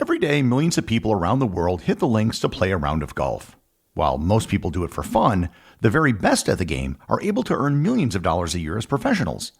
Every day, millions of people around the world hit the links to play a round of golf. While most people do it for fun, the very best at the game are able to earn millions of dollars a year as professionals.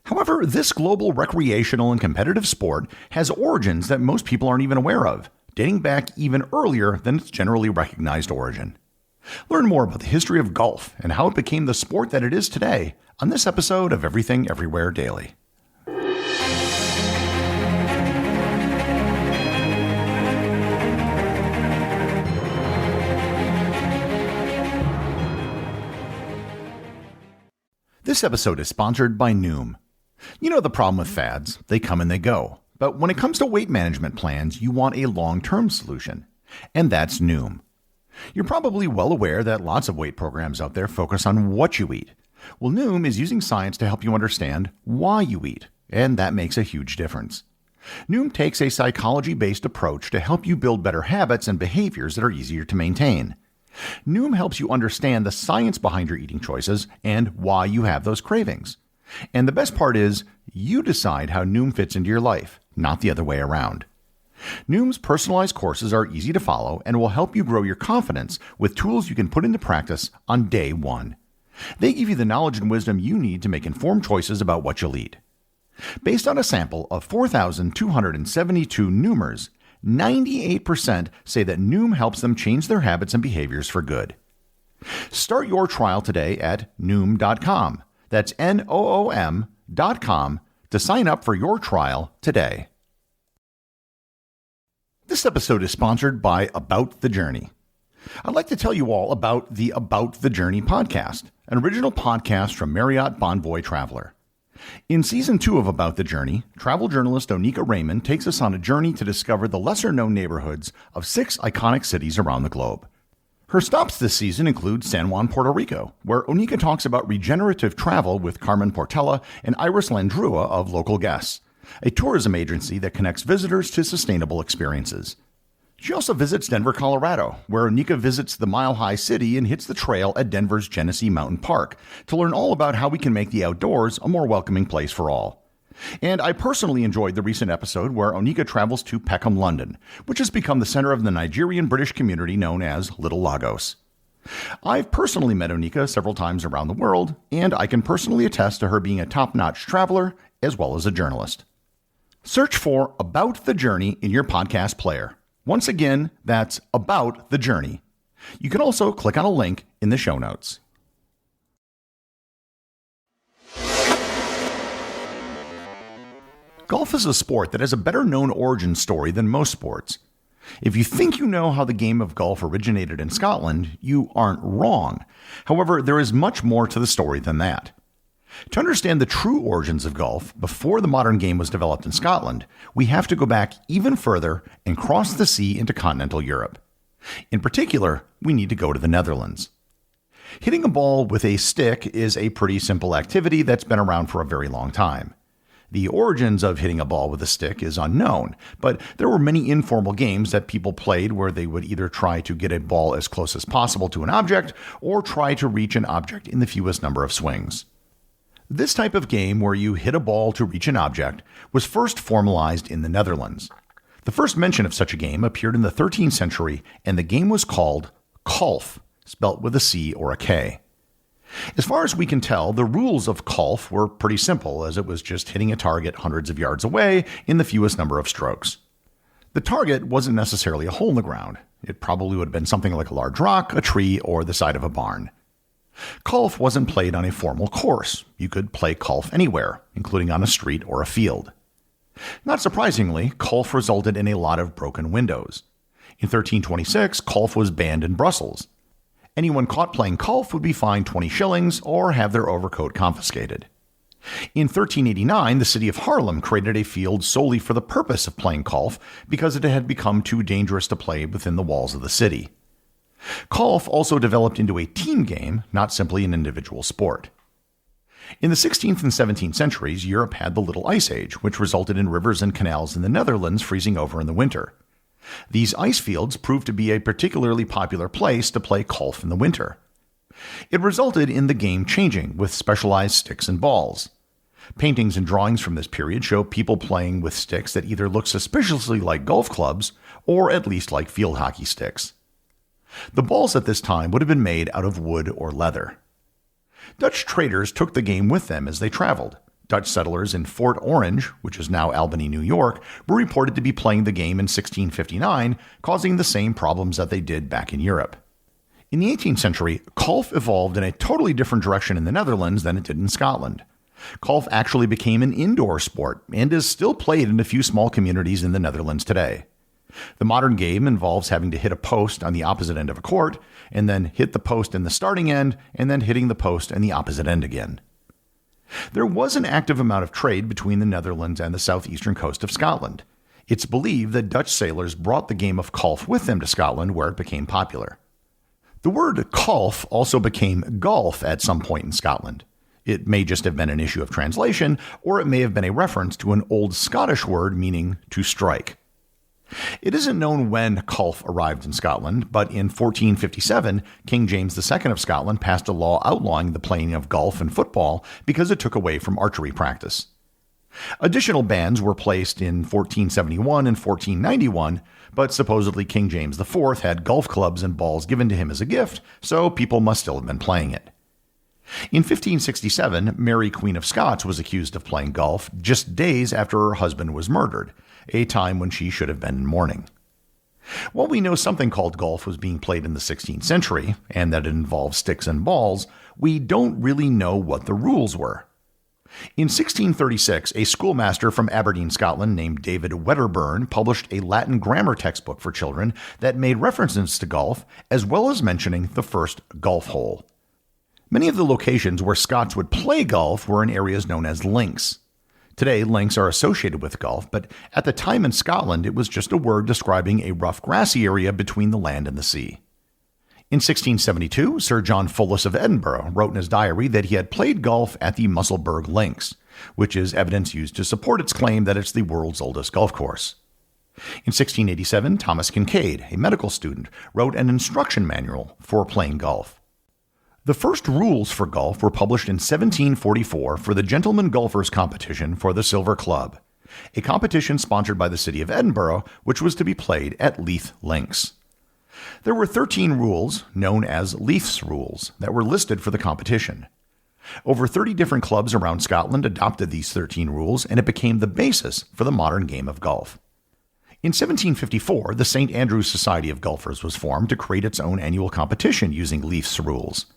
However, this global recreational and competitive sport has origins that most people aren't even aware of, dating back even earlier than its generally recognized origin. Learn more about the history of golf and how it became the sport that it is today on this episode of Everything Everywhere Daily. This episode is sponsored by Noom. You know the problem with fads, they come and they go. But when it comes to weight management plans, you want a long-term solution. And that's Noom. You're probably well aware that lots of weight programs out there focus on what you eat. Well, Noom is using science to help you understand why you eat, and that makes a huge difference. Noom takes a psychology-based approach to help you build better habits and behaviors that are easier to maintain. Noom helps you understand the science behind your eating choices and why you have those cravings. And the best part is, you decide how Noom fits into your life, not the other way around. Noom's personalized courses are easy to follow and will help you grow your confidence with tools you can put into practice on day one. They give you the knowledge and wisdom you need to make informed choices about what you'll eat. Based on a sample of 4,272 Noomers, 98% say that Noom helps them change their habits and behaviors for good. Start your trial today at Noom.com. That's Noom.com to sign up for your trial today. This episode is sponsored by About the Journey. I'd like to tell you all about the About the Journey podcast, an original podcast from Marriott Bonvoy Traveler. In Season 2 of About the Journey, travel journalist Onika Raymond takes us on a journey to discover the lesser-known neighborhoods of 6 iconic cities around the globe. Her stops this season include San Juan, Puerto Rico, where Onika talks about regenerative travel with Carmen Portela and Iris Landrua of Local Guests, a tourism agency that connects visitors to sustainable experiences. She also visits Denver, Colorado, where Onika visits the Mile High City and hits the trail at Denver's Genesee Mountain Park to learn all about how we can make the outdoors a more welcoming place for all. And I personally enjoyed the recent episode where Onika travels to Peckham, London, which has become the center of the Nigerian-British community known as Little Lagos. I've personally met Onika several times around the world, and I can personally attest to her being a top-notch traveler as well as a journalist. Search for About the Journey in your podcast player. Once again, that's About the Journey. You can also click on a link in the show notes. Golf is a sport that has a better known origin story than most sports. If you think you know how the game of golf originated in Scotland, you aren't wrong. However, there is much more to the story than that. To understand the true origins of golf before the modern game was developed in Scotland, we have to go back even further and cross the sea into continental Europe. In particular, we need to go to the Netherlands. Hitting a ball with a stick is a pretty simple activity that's been around for a very long time. The origins of hitting a ball with a stick is unknown, but there were many informal games that people played where they would either try to get a ball as close as possible to an object or try to reach an object in the fewest number of swings. This type of game, where you hit a ball to reach an object, was first formalized in the Netherlands. The first mention of such a game appeared in the 13th century, and the game was called golf, spelt with a C or a K. As far as we can tell, the rules of golf were pretty simple, as it was just hitting a target hundreds of yards away in the fewest number of strokes. The target wasn't necessarily a hole in the ground. It probably would have been something like a large rock, a tree, or the side of a barn. Golf wasn't played on a formal course. You could play golf anywhere, including on a street or a field. Not surprisingly, golf resulted in a lot of broken windows. In 1326, golf was banned in Brussels. Anyone caught playing golf would be fined 20 shillings or have their overcoat confiscated. In 1389, the city of Haarlem created a field solely for the purpose of playing golf because it had become too dangerous to play within the walls of the city. Golf also developed into a team game, not simply an individual sport. In the 16th and 17th centuries, Europe had the Little Ice Age, which resulted in rivers and canals in the Netherlands freezing over in the winter. These ice fields proved to be a particularly popular place to play golf in the winter. It resulted in the game changing with specialized sticks and balls. Paintings and drawings from this period show people playing with sticks that either look suspiciously like golf clubs or at least like field hockey sticks. The balls at this time would have been made out of wood or leather. Dutch traders took the game with them as they traveled. Dutch settlers in Fort Orange, which is now Albany, New York, were reported to be playing the game in 1659, causing the same problems that they did back in Europe. In the 18th century, golf evolved in a totally different direction in the Netherlands than it did in Scotland. Golf actually became an indoor sport and is still played in a few small communities in the Netherlands today. The modern game involves having to hit a post on the opposite end of a court, and then hit the post in the starting end, and then hitting the post in the opposite end again. There was an active amount of trade between the Netherlands and the southeastern coast of Scotland. It's believed that Dutch sailors brought the game of golf with them to Scotland, where it became popular. The word golf also became golf at some point in Scotland. It may just have been an issue of translation, or it may have been a reference to an old Scottish word meaning to strike. It isn't known when golf arrived in Scotland, but in 1457, King James II of Scotland passed a law outlawing the playing of golf and football because it took away from archery practice. Additional bans were placed in 1471 and 1491, but supposedly King James IV had golf clubs and balls given to him as a gift, so people must still have been playing it. In 1567, Mary, Queen of Scots, was accused of playing golf just days after her husband was murdered, a time when she should have been in mourning. While we know something called golf was being played in the 16th century, and that it involved sticks and balls, we don't really know what the rules were. In 1636, a schoolmaster from Aberdeen, Scotland, named David Wedderburn published a Latin grammar textbook for children that made references to golf, as well as mentioning the first golf hole. Many of the locations where Scots would play golf were in areas known as links. Today, links are associated with golf, but at the time in Scotland, it was just a word describing a rough grassy area between the land and the sea. In 1672, Sir John Fullis of Edinburgh wrote in his diary that he had played golf at the Musselburgh Links, which is evidence used to support its claim that it's the world's oldest golf course. In 1687, Thomas Kincaid, a medical student, wrote an instruction manual for playing golf. The first rules for golf were published in 1744 for the Gentlemen Golfers Competition for the Silver Club, a competition sponsored by the city of Edinburgh, which was to be played at Leith Links. There were 13 rules, known as Leith's Rules, that were listed for the competition. Over 30 different clubs around Scotland adopted these 13 rules, and it became the basis for the modern game of golf. In 1754, the St. Andrew's Society of Golfers was formed to create its own annual competition using Leith's Rules.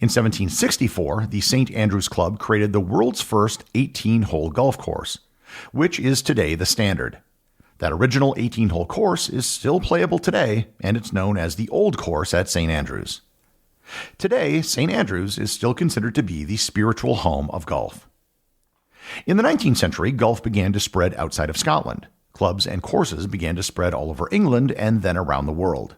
In 1764, the St. Andrews Club created the world's first 18-hole golf course, which is today the standard. That original 18-hole course is still playable today, and it's known as the Old Course at St. Andrews. Today, St. Andrews is still considered to be the spiritual home of golf. In the 19th century, golf began to spread outside of Scotland. Clubs and courses began to spread all over England and then around the world.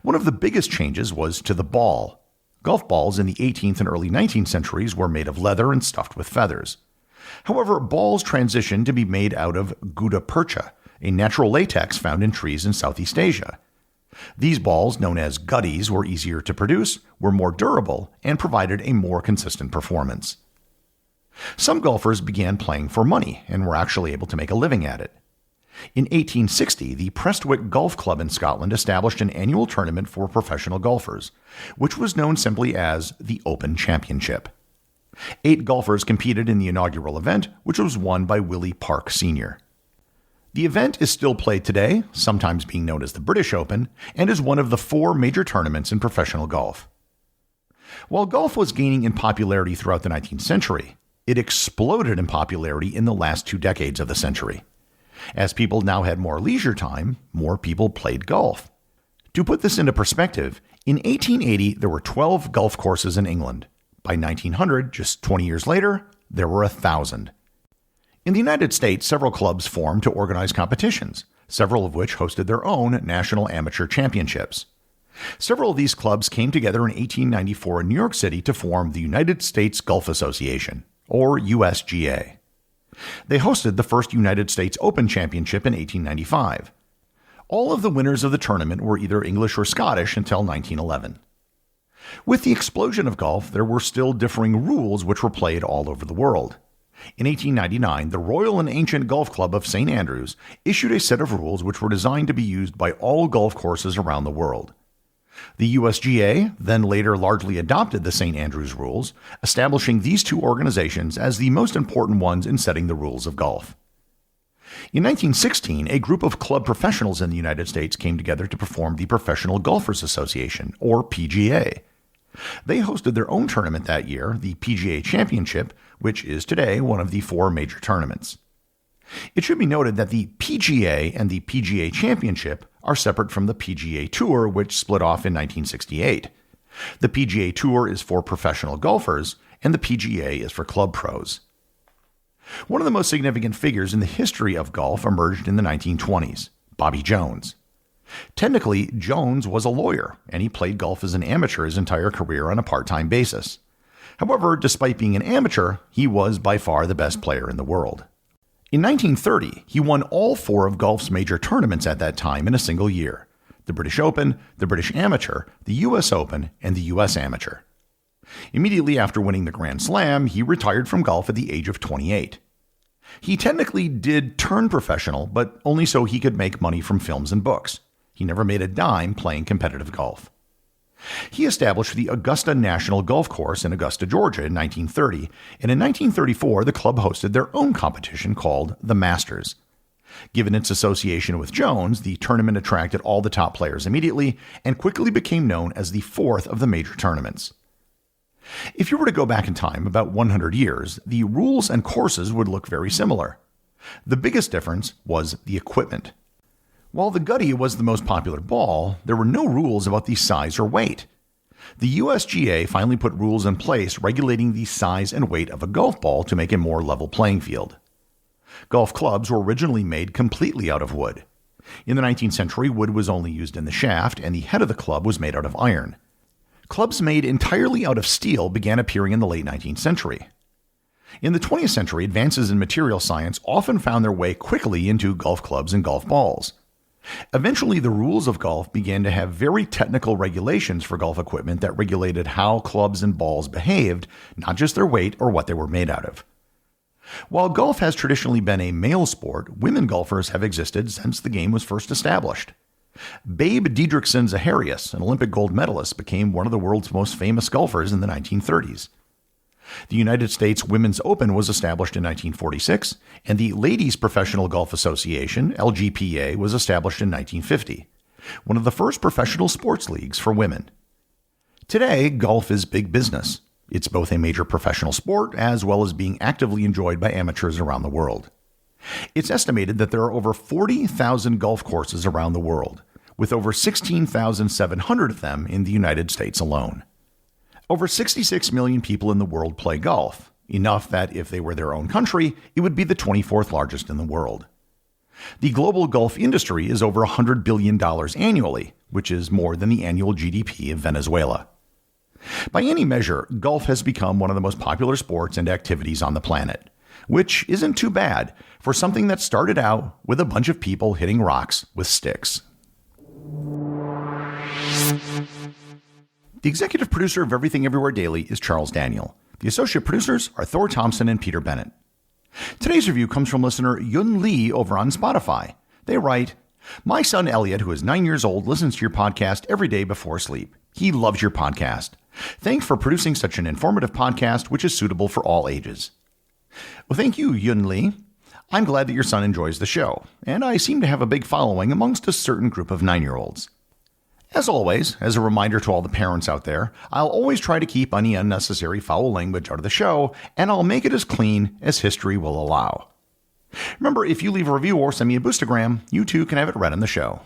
One of the biggest changes was to the ball. Golf balls in the 18th and early 19th centuries were made of leather and stuffed with feathers. However, balls transitioned to be made out of gutta percha, a natural latex found in trees in Southeast Asia. These balls, known as gutties, were easier to produce, were more durable, and provided a more consistent performance. Some golfers began playing for money and were actually able to make a living at it. In 1860, the Prestwick Golf Club in Scotland established an annual tournament for professional golfers, which was known simply as the Open Championship. 8 golfers competed in the inaugural event, which was won by Willie Park Sr. The event is still played today, sometimes being known as the British Open, and is one of the 4 major tournaments in professional golf. While golf was gaining in popularity throughout the 19th century, it exploded in popularity in the last 2 decades of the century. As people now had more leisure time, more people played golf. To put this into perspective, in 1880 there were 12 golf courses in England. By 1900, just 20 years later, there were 1,000. In the United States, several clubs formed to organize competitions, several of which hosted their own national amateur championships. Several of these clubs came together in 1894 in New York City to form the United States Golf Association, or USGA. They hosted the first United States Open Championship in 1895. All of the winners of the tournament were either English or Scottish until 1911. With the explosion of golf, there were still differing rules which were played all over the world. In 1899, the Royal and Ancient Golf Club of St. Andrews issued a set of rules which were designed to be used by all golf courses around the world. The USGA then later largely adopted the St. Andrews rules, establishing these two organizations as the most important ones in setting the rules of golf. In 1916, a group of club professionals in the United States came together to form the Professional Golfers Association, or PGA. They hosted their own tournament that year, the PGA Championship, which is today one of the four major tournaments. It should be noted that the PGA and the PGA Championship are separate from the PGA Tour, which split off in 1968. The PGA Tour is for professional golfers, and the PGA is for club pros. One of the most significant figures in the history of golf emerged in the 1920s, Bobby Jones. Technically, Jones was a lawyer, and he played golf as an amateur his entire career on a part-time basis. However, despite being an amateur, he was by far the best player in the world. In 1930, he won all four of golf's major tournaments at that time in a single year: the British Open, the British Amateur, the US Open, and the US Amateur. Immediately after winning the Grand Slam, he retired from golf at the age of 28. He technically did turn professional, but only so he could make money from films and books. He never made a dime playing competitive golf. He established the Augusta National Golf Course in Augusta, Georgia in 1930, and in 1934 the club hosted their own competition called the Masters. Given its association with Jones, the tournament attracted all the top players immediately and quickly became known as the fourth of the major tournaments. If you were to go back in time about 100 years, the rules and courses would look very similar. The biggest difference was the equipment. While the Gutty was the most popular ball, there were no rules about the size or weight. The USGA finally put rules in place regulating the size and weight of a golf ball to make a more level playing field. Golf clubs were originally made completely out of wood. In the 19th century, wood was only used in the shaft, and the head of the club was made out of iron. Clubs made entirely out of steel began appearing in the late 19th century. In the 20th century, advances in material science often found their way quickly into golf clubs and golf balls. Eventually, the rules of golf began to have very technical regulations for golf equipment that regulated how clubs and balls behaved, not just their weight or what they were made out of. While golf has traditionally been a male sport, women golfers have existed since the game was first established. Babe Didrikson Zaharias, an Olympic gold medalist, became one of the world's most famous golfers in the 1930s. The United States Women's Open was established in 1946, and the Ladies Professional Golf Association, LGPA, was established in 1950, one of the first professional sports leagues for women. Today, golf is big business. It's both a major professional sport as well as being actively enjoyed by amateurs around the world. It's estimated that there are over 40,000 golf courses around the world, with over 16,700 of them in the United States alone. Over 66 million people in the world play golf, enough that if they were their own country, it would be the 24th largest in the world. The global golf industry is over $100 billion annually, which is more than the annual GDP of Venezuela. By any measure, golf has become one of the most popular sports and activities on the planet, which isn't too bad for something that started out with a bunch of people hitting rocks with sticks. The executive producer of Everything Everywhere Daily is Charles Daniel. The associate producers are Thor Thompson and Peter Bennett. Today's review comes from listener Yun Lee over on Spotify. They write, "My son Elliot, who is 9 years old, listens to your podcast every day before sleep. He loves your podcast. Thanks for producing such an informative podcast, which is suitable for all ages." Well, thank you, Yun Lee. I'm glad that your son enjoys the show, and I seem to have a big following amongst a certain group of 9-year-olds. As always, as a reminder to all the parents out there, I'll always try to keep any unnecessary foul language out of the show, and I'll make it as clean as history will allow. Remember, if you leave a review or send me a boostagram, you too can have it read on the show.